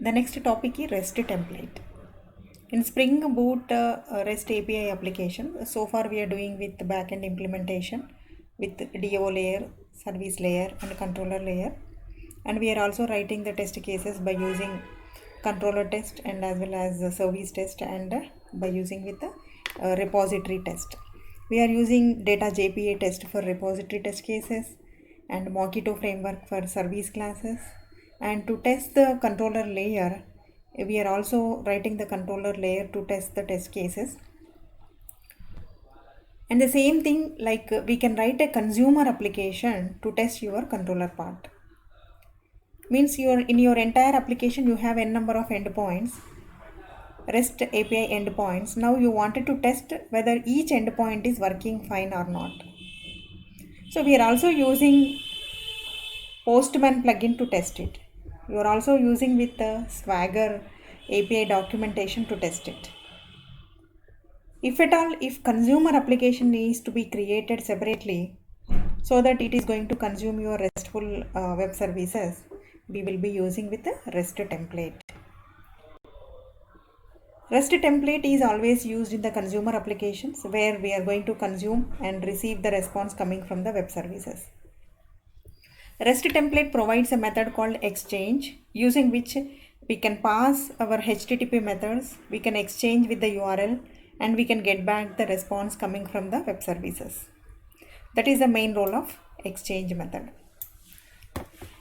The next topic is REST template. In Spring Boot REST API application, so far we are doing with backend implementation with DO layer, service layer and controller layer. And we are also writing the test cases by using controller test and as well as the service test and by using with the repository test. We are using data JPA test for repository test cases and Mockito framework for service classes. And to test the controller layer, we are also writing the controller layer to test the test cases. And the same thing, like we can write a consumer application to test your controller part. Means in your entire application you have n number of endpoints, REST API endpoints. Now you wanted to test whether each endpoint is working fine or not. So we are also using Postman plugin to test it. You are also using with the Swagger API documentation to test it. If at all, if consumer application needs to be created separately so that it is going to consume your RESTful web services, we will be using with the REST template. REST template is always used in the consumer applications where we are going to consume and receive the response coming from the web services. REST template provides a method called exchange, using which we can pass our HTTP methods, we can exchange with the URL, and we can get back the response coming from the web services. That is the main role of exchange method.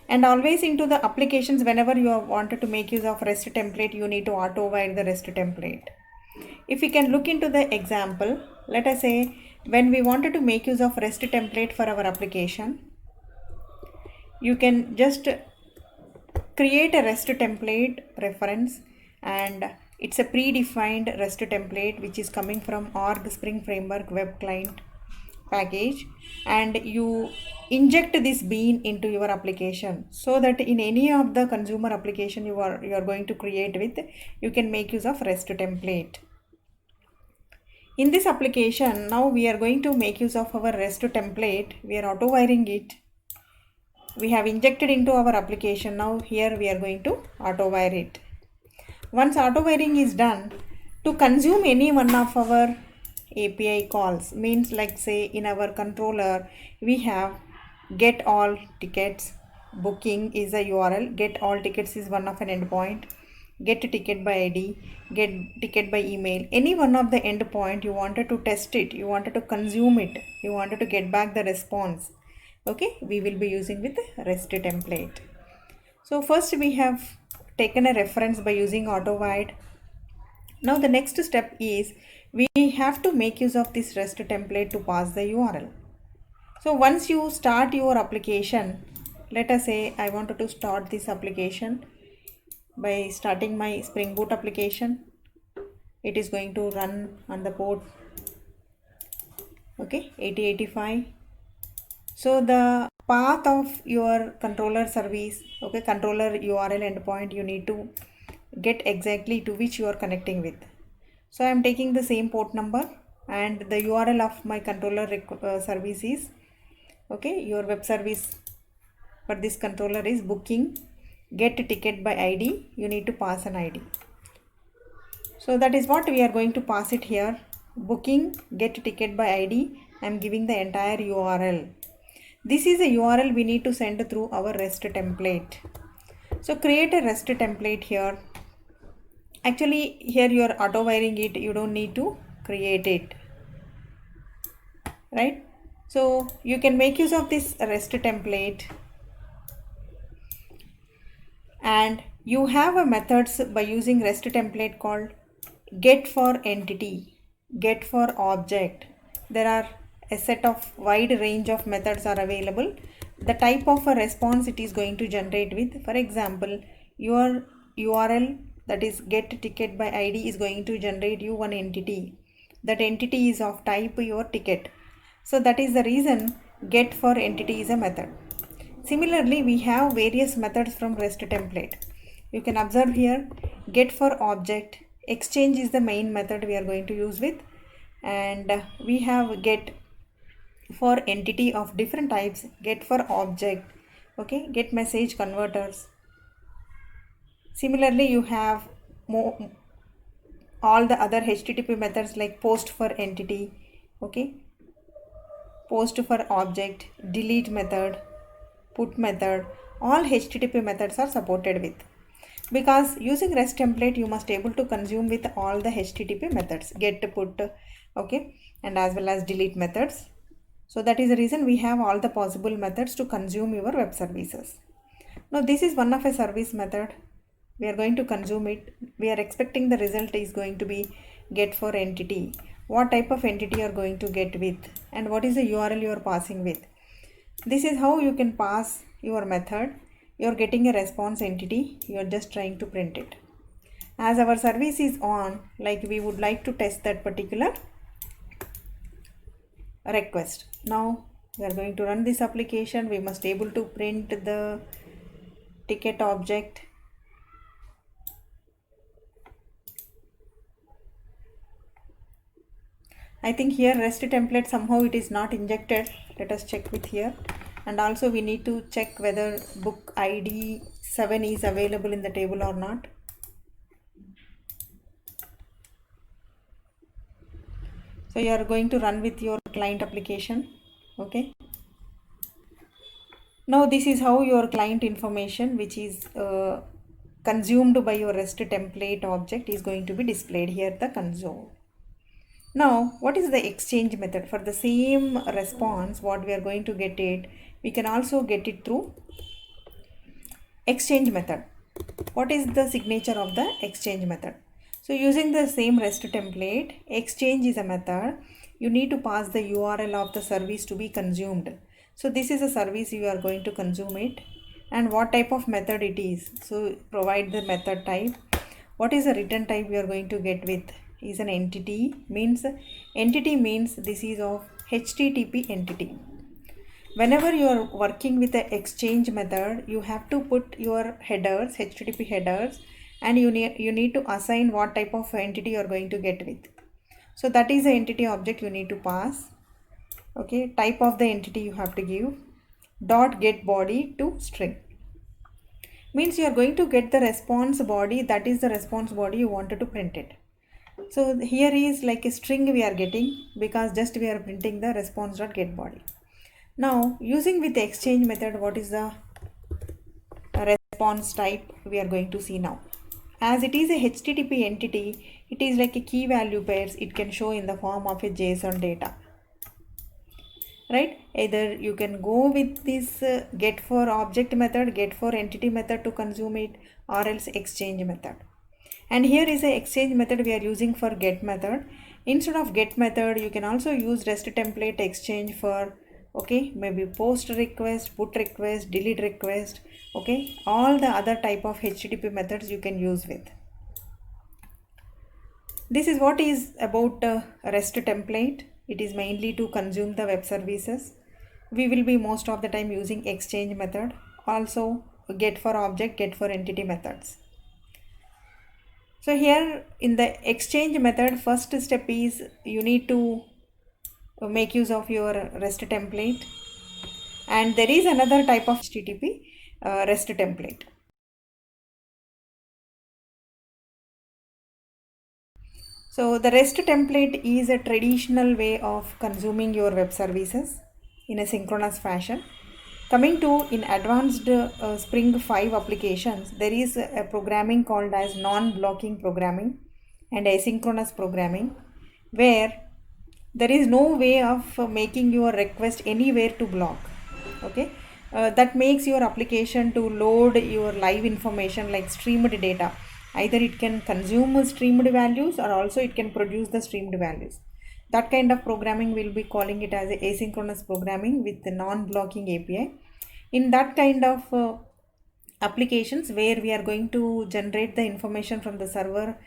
And always into the applications, whenever you wanted to make use of REST template, you need to auto-write the REST template. If we can look into the example, let us say when we wanted to make use of REST template for our application, you can just create a REST template reference, and it's a predefined REST template which is coming from org Spring Framework web client package, and you inject this bean into your application so that in any of the consumer application you are going to create with, you can make use of REST template. In this application, now we are going to make use of our REST template. We are auto wiring it. We have injected into our application. Now here we are going to auto wire it. Once auto wiring is done, to consume any one of our API calls, means like say in our controller we have get all tickets, booking is a URL, get all tickets is one of an endpoint, get ticket by ID, get ticket by email. Any one of the endpoint you wanted to test it, you wanted to consume it, you wanted to get back the response. Okay, we will be using with REST template. So first we have taken a reference by using auto-wired. Now the next step is we have to make use of this REST template to pass the URL. So once you start your application, let us say I wanted to start this application by starting my Spring Boot application. It is going to run on the port 8085. So the path of your controller service, controller URL endpoint, you need to get exactly to which you are connecting with. So I am taking the same port number, and the URL of my controller service is, your web service for this controller is booking, get ticket by ID. You need to pass an ID. So that is what we are going to pass it here. Booking, get ticket by ID. I am giving the entire URL. This is a URL we need to send through our REST template. So create a REST template here. Actually here you are auto wiring it, you don't need to create it, right? So you can make use of this REST template, and you have a methods by using REST template called get for entity, get for object. There are a set of wide range of methods are available. The type of a response it is going to generate with, for example, your URL, that is get ticket by ID, is going to generate you one entity. That entity is of type your ticket. So that is the reason get for entity is a method. Similarly, we have various methods from REST template. You can observe here get for object, exchange is the main method we are going to use with, and we have get for entity of different types, get for object, get message converters. Similarly, you have all the other HTTP methods like post for entity, okay, post for object, delete method, put method. All HTTP methods are supported with. Because using REST template, you must able to consume with all the HTTP methods, get, put, okay, and as well as delete methods. So that is the reason we have all the possible methods to consume your web services. Now this is one of a service method. We are going to consume it. We are expecting the result is going to be get for entity. What type of entity you are going to get with, and what is the URL you are passing with. This is how you can pass your method. You are getting a response entity. You are just trying to print it. As our service is on, like we would like to test that particular request. Now we are going to run this application. We must able to print the ticket object. I think here REST template somehow it is not injected. Let us check with here. And also we need to check whether book ID 7 is available in the table or not. So you are going to run with your client application. Okay. Now this is how your client information, which is consumed by your REST template object, is going to be displayed here, the console. Now, what is the exchange method? For the same response, what we are going to get it, we can also get it through exchange method. What is the signature of the exchange method? So using the same REST template, exchange is a method. You need to pass the URL of the service to be consumed. So this is a service you are going to consume it, and what type of method it is. So provide the method type. What is the return type we are going to get with? Is an entity means this is of HTTP entity. Whenever you are working with the exchange method, you have to put your headers, HTTP headers, and you need to assign what type of entity you are going to get with. So that is the entity object you need to pass. Okay, type of the entity you have to give dot get body to string. Means you are going to get the response body, that is the response body you wanted to print it. So here is like a string we are getting because just we are printing the response.getBody. Now using with the exchange method, what is the response type we are going to see now. As it is a HTTP entity, it is like a key value pairs. It can show in the form of a JSON data. Right? Either you can go with this get for object method, get for entity method to consume it, or else exchange method. And here is a exchange method we are using for get method. Instead of get method, you can also use REST template exchange for, okay, maybe post request, put request, delete request, okay, all the other type of HTTP methods you can use with. This is what is about REST template. It is mainly to consume the web services. We will be most of the time using exchange method, also get for object, get for entity methods. So here in the exchange method, first step is you need to make use of your REST template, and there is another type of HTTP REST template. So the REST template is a traditional way of consuming your web services in a synchronous fashion. Coming to in advanced Spring 5 applications, there is a programming called as non-blocking programming and asynchronous programming, where there is no way of making your request anywhere to block. Okay, that makes your application to load your live information like streamed data. Either it can consume streamed values or also it can produce the streamed values. That kind of programming will be calling it as asynchronous programming with the non-blocking API. In that kind of applications where we are going to generate the information from the server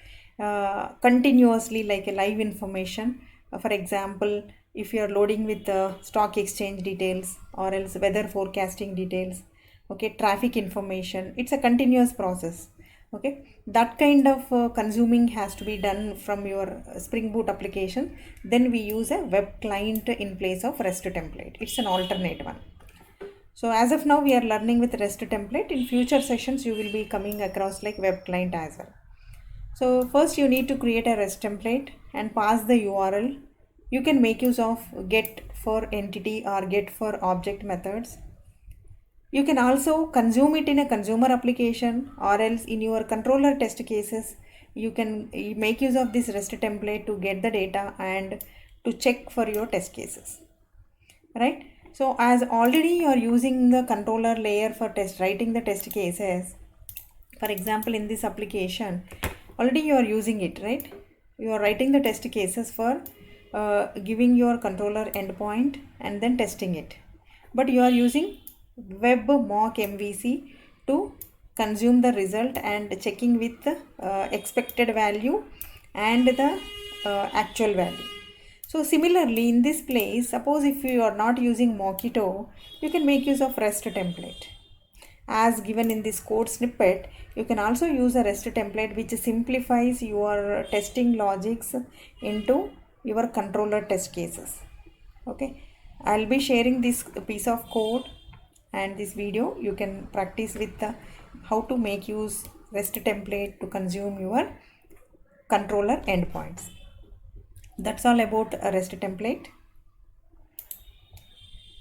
continuously like a live information. For example, if you are loading with the stock exchange details or else weather forecasting details, okay, traffic information, it's a continuous process. Okay, that kind of consuming has to be done from your Spring Boot application. Then we use a web client in place of REST template. It's an alternate one. So as of now, we are learning with REST template. In future sessions, you will be coming across like web client as well. So first you need to create a REST template and pass the URL. You can make use of get for entity or get for object methods. You can also consume it in a consumer application, or else in your controller test cases, you can make use of this REST template to get the data and to check for your test cases, right? So as already you are using the controller layer for writing the test cases, for example in this application already you are using it, right? You are writing the test cases for giving your controller endpoint and then testing it, but you are using web mock MVC to consume the result and checking with the expected value and the actual value. So similarly in this place, suppose if you are not using Mockito, you can make use of REST template. As given in this code snippet, you can also use a REST template which simplifies your testing logics into your controller test cases. Okay, I'll be sharing this piece of code and this video. You can practice with how to make use REST template to consume your controller endpoints. That's all about a REST template.